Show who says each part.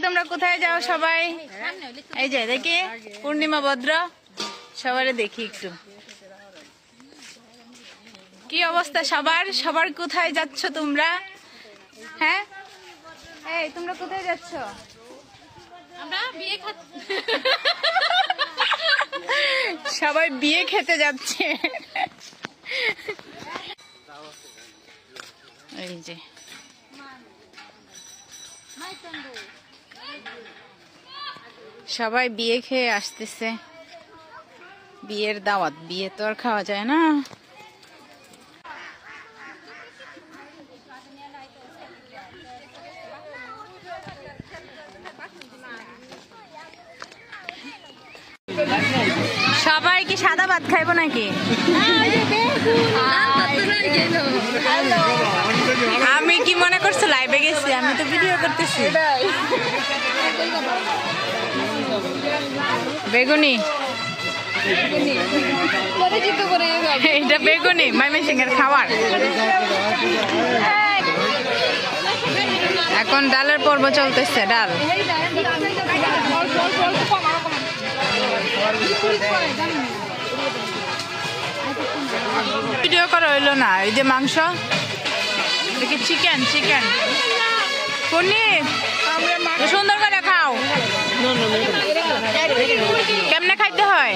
Speaker 1: তোমরা কোথায় যাও সবাই? এই যে দেখি পূর্ণিমা ভদ্র সবারে দেখি একটু কি অবস্থা সবার কোথায় যাচ্ছ তোমরা? হ্যাঁ এই তোমরা কোথায় যাচ্ছ?
Speaker 2: আমরা বিয়ে
Speaker 1: সবাই বিয়ে খেতে যাচ্ছে। এই যে সবাই বিয়ে খেয়ে আসতেছে, বিয়ের দাওয়াত, বিয়ে তো আর খাওয়া যায় না। সবাই কি সাদা ভাত খাইবো নাকি? আমি কি মনে করছো লাইভে গেছি? আমি তো ভিডিও করতেছি। বেগুনি, এটা বেগুনি ময়মনসিংহের খাবার। এখন ডালের পর্ব চলতেছে, ডাল। ভিডিও করা হইলো না। এই যে মাংস, দেখি চিকেন পনির, সুন্দর করে খাও। কেমনে খাইতে হয়?